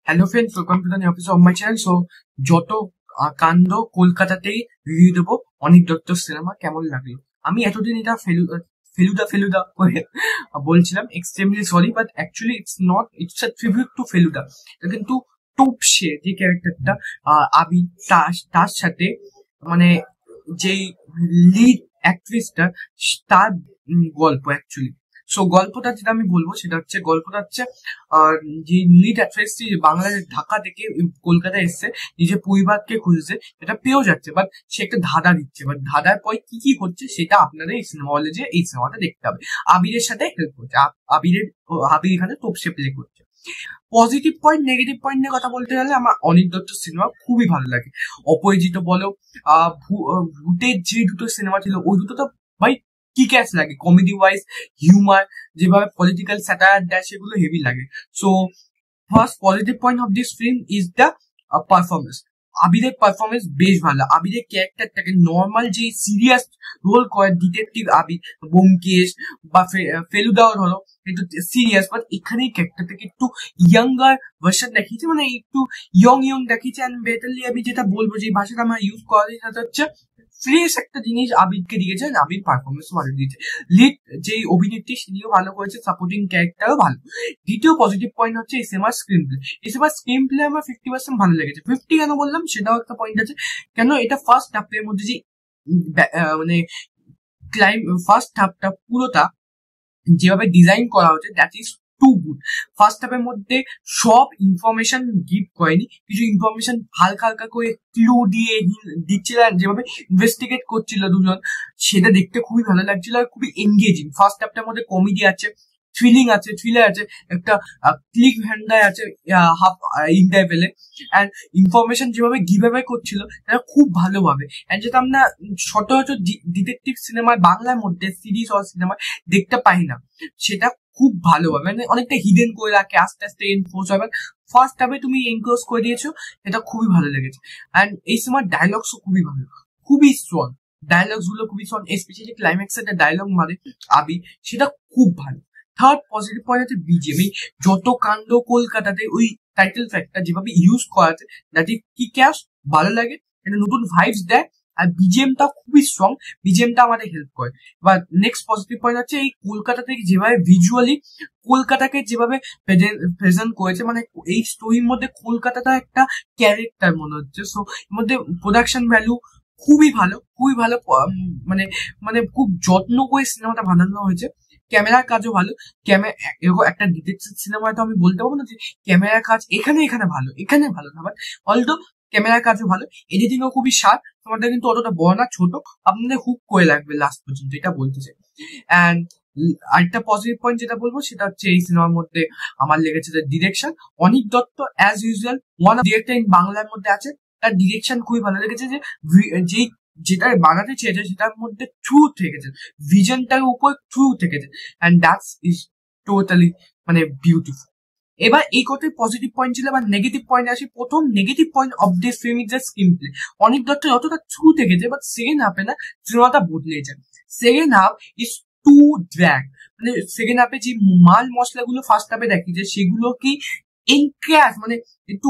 Hello friends, welcome to the new episode of my channel. So যত কাণ্ড কলকাতাতেই review দেবো অনিক দত্তর সিনেমা। কেমন লাগলো? আমি এতদিন এটা ফেলুদা ফেলুদা করে বলছিলাম, extremely sorry, but actually it's not, it's a tribute to Feluda. কিন্তু টোপসে যে ক্যারেক্টারটা আবি, তার সাথে মানে যেই লিড অ্যাক্ট্রেসটা, তার গল্প অ্যাকচুয়ালি। সো গল্পটা যেটা আমি বলবো সেটা হচ্ছে, গল্পটা হচ্ছে যে লিড অ্যাক্ট্রেসটি বাংলাদেশ ঢাকা থেকে কলকাতায় এসছে, নিজের পরিবারকে খুঁজছে, এটা পেয়েও যাচ্ছে, বাট সে একটা ধাঁধা দিচ্ছে, বাট ধাঁধার পরে কি কি হচ্ছে সেটা আপনাদের এই সিনেমা হলে যে এই সিনেমাটা দেখতে হবে। আবিরের সাথে হেল্প করছে, আবির এখানে তোপসে প্লে করছে। পজিটিভ পয়েন্ট নেগেটিভ পয়েন্ট নিয়ে কথা বলতে গেলে আমার অনিক দত্তর সিনেমা খুবই ভালো লাগে। অপরিচিত বলো, ভূতের যে দুটো সিনেমা ছিল ওই দুটো তো ভাই কি ক্যাচ লাগে, কমেডি ওয়াইজ, হিউমার, যেভাবে পলিটিক্যাল স্যাটায়ার দেয় সেগুলো হেভি লাগে। So first positive point of this film is the performance. আবিরের পারফরমেন্স বেশ ভালো। আবিরের ক্যারেক্টারটাকে নর্মাল যে সিরিয়াস রোল করে ডিটেকটিভ আবির, ব্যোমকেশ বা ফেলুদাও ধরো একটু সিরিয়াস, বাট এখানে ক্যারেক্টারটাকে একটু ইয়াঙ্গার ভার্সন দেখিয়েছে, মানে একটু ইয়ং দেখিয়েছে। অ্যান্ড বেটারলি আমি যেটা বলবো, যে ভাষাটা আমার ইউজ করা যায় সেটা হচ্ছে ফ্রেশ একটা জিনিস আবিরকে দিয়েছে, আবির পারফরমেন্স ভালো দিয়েছে। লিড যে অভিনেত্রী সেটিও ভালো করেছে, সাপোর্টিং ক্যারেক্টারও ভালো। দ্বিতীয় পজিটিভ পয়েন্ট হচ্ছে এই সিনেমার স্ক্রিন প্লে। এই সিনেমার স্ক্রিন প্লে আমার 50% ভালো লেগেছে। 50 কেন বললাম সেটাও একটা পয়েন্ট আছে। কেন এটা ফার্স্ট হাফের মধ্যে যে মানে ফার্স্ট হাফটা পুরোটা যেভাবে ডিজাইন করা হচ্ছে, that is to good. First হাফের মধ্যে সব ইনফরমেশন গিভ করেনি, কিছু ইনফরমেশন হালকা হালকা করে ক্লু দিয়ে দিচ্ছিল, যেভাবে ইনভেস্টিগেট করছিল দুজন, সেটা দেখতে খুবই ভালো লাগছিল আর খুবই এনগেজিং। ফার্স্ট হাফটার মধ্যে কমেডি আছে, থ্রিলিং আছে, থ্রিলার আছে, একটা ক্লিক ভ্যান্ডায় আছে হাফ ইন্টারভেলে, অ্যান্ড ইনফরমেশন যেভাবে গিভঅ্যাওয়ে করছিল সেটা খুব ভালোভাবে। অ্যান্ড যেটা আমরা সচরাচর ডিটেকটিভ সিনেমায় বাংলার মধ্যে সিরিজ অর সিনেমায় দেখতে পাই না, সেটা খুব ভালোভাবে মানে অনেকটা হিডেন করে রাখে, আস্তে আস্তে এনফোর্স হবে। ফার্স্ট হাফে তুমি এনক্লোজ করে দিয়েছো, এটা খুবই ভালো লেগেছে। অ্যান্ড এই সিনেমার ডায়লগসও খুবই ভালো, খুবই স্ট্রং। ডায়লগস গুলো খুবই স্ট্রং, স্পেশালি ক্লাইম্যাক্স এর ডায়লগ মানে আবি, সেটা খুব ভালো। থার্ড পজিটিভ পয়েন্ট হচ্ছে বিজিএম। যত কাণ্ড কলকাতাতে, ওই টাইটেল ট্র্যাকটা যেভাবে ইউজ করা আছে, দ্যাট ইজ কি ক্যাশ, ভালো লাগে, এটা নতুন ভাইবস দেয়। আর বিজিএমটা খুবই স্ট্রং, বিজিএমটা আমাদের হেল্প করে। এবার নেক্সট পজিটিভ পয়েন্ট হচ্ছে এই কলকাতা থেকে যেভাবে ভিজুয়ালি কলকাতাকে যেভাবে প্রেজেন্ট করেছে, মানে এই স্টোরির মধ্যে কলকাতাটা একটা ক্যারেক্টার মনে হচ্ছে। সো এর মধ্যে প্রোডাকশন ভ্যালু খুবই ভালো, খুবই ভালো। মানে মানে খুব যত্ন করে সিনেমাটা বানানো হয়েছে। ক্যামেরার কাজও ভালো। এরকম একটা ডিটেকটিভ সিনেমায় তো আমি বলতে পারবো না যে ক্যামেরার কাজ এখানে ভালো, এখানে ভালো না, বাট অলদো ক্যামেরার কাজও ভালো, এডিটিংও খুবই শার্প। তোমাদের কিন্তু অতটা বড় না, ছোট, আপনাদের হুক করে লাগবে লাস্ট পর্যন্ত, এটা বলতে চাই। অ্যান্ড আরেকটা পজিটিভ পয়েন্ট যেটা বলবো সেটা হচ্ছে এই সিনেমার মধ্যে আমার লেগেছে যে direction. Anik Dutta as usual one of director in বাংলার মধ্যে আছে, তার ডিরেকশন খুবই ভালো লেগেছে। যে যেই যেটা বানাতে চেয়েছে সেটার মধ্যে ট্রুথ থেকেছে, ভিশনটার উপর ট্রুথ থেকেছে, অ্যান্ড দ্যাটস ইজ টোটালি মানে বিউটিফুল। এবার এই কথাই পজিটিভ পয়েন্ট ছিল। এবার নেগেটিভ পয়েন্ট আসি। প্রথম negative point of this film is the screen play. অনেক দত্ত যতটা থ্রু থেকেছে, বাট সেকেন্ড হাফে না সিনেমাটা বদলেছে। Second half is too drag. মানে সেকেন্ড হাফে যে মাল মশলাগুলো ফার্স্ট হাফে দেখিয়েছে সেগুলো কি এনক্র্যাশ, মানে একটু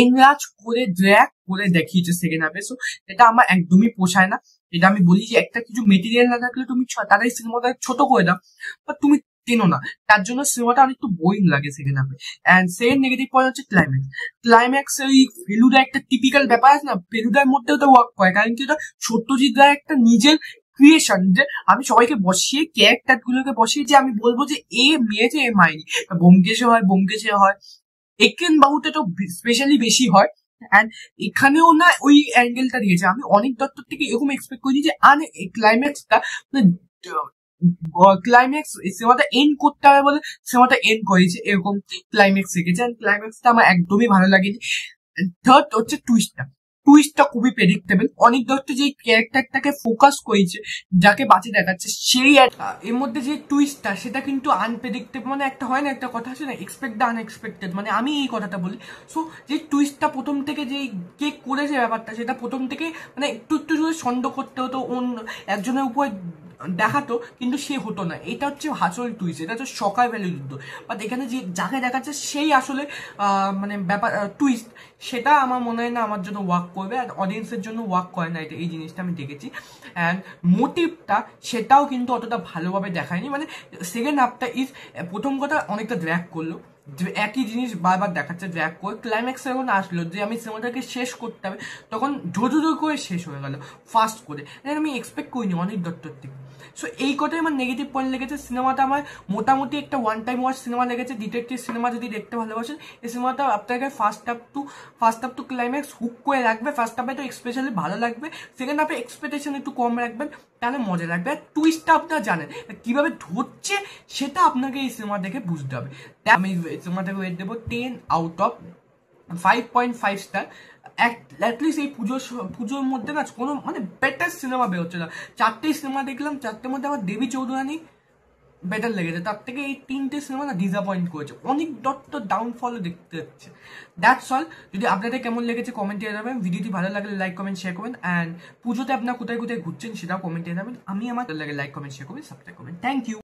এনরাজ করে ড্র্যাগ করে দেখিয়েছে সেকেন্ড হাফে। সো এটা আমার একদমই পোষায় না। এটা আমি বলি যে একটা কিছু মেটেরিয়াল না থাকলে তুমি তাদের সিনেমাটা ছোট করে দাও, বা তুমি টেনো না, তার জন্য সিনেমাটা অনেকটু বোরিং লাগে সেকেন্ড হাফে। অ্যান্ড সেকেন্ড নেগেটিভ পয়েন্ট হচ্ছে ক্লাইম্যাক্স। ক্লাইম্যাক্স ওই ফেলুদা একটা টিপিক্যাল ব্যাপার আছে না, ফেলুদার মধ্যেও তো ওয়ার্ক করে, কারণ কি ওটা সত্যজিৎ রায় একটা নিজের ক্রিয়েশন। যে আমি সবাইকে বসিয়ে ক্যারেক্টার গুলোকে বসিয়ে যে আমি বলবো যে এ মেয়েছে এ মাইনি, ব্যোমকেশে হয়, একেন বাহুতে তো স্পেশালি বেশি হয়। অ্যান্ড এখানেও না ওই অ্যাঙ্গেলটা দিয়েছে। আমি অনেক দত্তর থেকে এরকম এক্সপেক্ট করি যে ক্লাইম্যাক্সটা ক্লাইম্যাক্স সিনেমাটা এন্ড করতে হবে বলে সিনেমাটা এন্ড করেছে, এরকম ক্লাইম্যাক্স রেখেছে। ক্লাইম্যাক্সটা আমার একদমই ভালো লাগেনি। থার্ড হচ্ছে টুইস্টটা খুবই প্রেডিক্টেবল। অনেক দত্ত যে ক্যারেক্টারটাকে ফোকাস করেছে, যাকে বাঁচিয়ে দেখাচ্ছে, সেই এর মধ্যে যে টুইস্টটা সেটা কিন্তু আনপ্রেডিক্টেবল। মানে একটা হয় না, একটা কথা আছে না, এক্সপেক্ট দ্য আনএক্সপেক্টেড, মানে আমি এই কথাটা বলি। সো যে টুইস্টটা প্রথম থেকে যে কে করেছে ব্যাপারটা, সেটা প্রথম থেকে মানে একটু একটু সন্দেহ করতে হতো, একজনের উপর দেখাতো, কিন্তু সে হতো না। এটা হচ্ছে আসল টুইস্ট, এটা হচ্ছে শকার ভ্যালু যুদ্ধ। বাট এখানে যে যাকে দেখাচ্ছে সেই আসলে মানে ব্যাপার টুইস্ট, সেটা আমার মনে হয় না আমার জন্য ওয়ার্ক করবে, আর অডিয়েন্সের জন্য ওয়ার্ক করে না। এটা এই জিনিসটা আমি দেখেছি। অ্যান্ড মোটিভটা সেটাও কিন্তু অতটা ভালোভাবে দেখায়নি। মানে সেকেন্ড হাফটা ইজ, প্রথম কথা অনেকটা ড্র্যাগ করলো, একই জিনিস বারবার দেখাচ্ছে, ড্র্যাগ করে ক্লাইম্যাক্স যখন আসলো যে আমি সিনেমাটাকে শেষ করতে হবে, তখন ঝোঝো করে শেষ হয়ে গেল ফাস্ট করে। আমি এক্সপেক্ট করিনি অনিক দত্তর থেকে। সো এই কথাই আমার নেগেটিভ পয়েন্ট লেগেছে। সিনেমাটা আমার মোটামুটি একটা ওয়ান টাইম ওয়াচ সিনেমা লেগেছে। ডিটেকটিভ সিনেমা যদি দেখতে ভালোবাসেন, এই সিনেমাটা আপনাকে first half to climax hook করে রাখবে। ফার্স্ট হাফে তো স্পেশালি ভালো লাগবে, সেকেন্ড হাফে এক্সপেকটেশন একটু কম রাখবেন, তাহলে মজা লাগবে। আর টুইস্টটা আপনারা জানেন কিভাবে ধরছে, সেটা আপনাকে এই সিনেমা দেখে বুঝতে হবে। আমি সিনেমাটাকে ওয়েট দেবো 10/5.5 স্টার। অ্যাটলিস্ট এই পুজোর মধ্যে না কোনো মানে বেটার সিনেমা বেরোচ্ছে না। 4টে সিনেমা দেখলাম, 4টের মধ্যে আমার দেবী চৌধুরানী বেটার লেগেছে, তার থেকে এই 3টে সিনেমা না ডিসঅ্যাপয়েন্ট করেছে। অনেক দত্ত ডাউনফলও দেখতে যাচ্ছে। That's all. যদি আপনাদের কেমন লেগেছে কমেন্টে জানাবেন। ভিডিওটি ভালো লাগলে লাইক কমেন্ট শেয়ার করবেন। অ্যান্ড পুজোতে আপনার কোথায় কোথায় ঘুরছেন সেটাও কমেন্টে জানাবেন। আমি আমার লাগে লাইক কমেন্ট শেয়ার করবেন, সাবস্ক্রাইব করবেন। Thank you.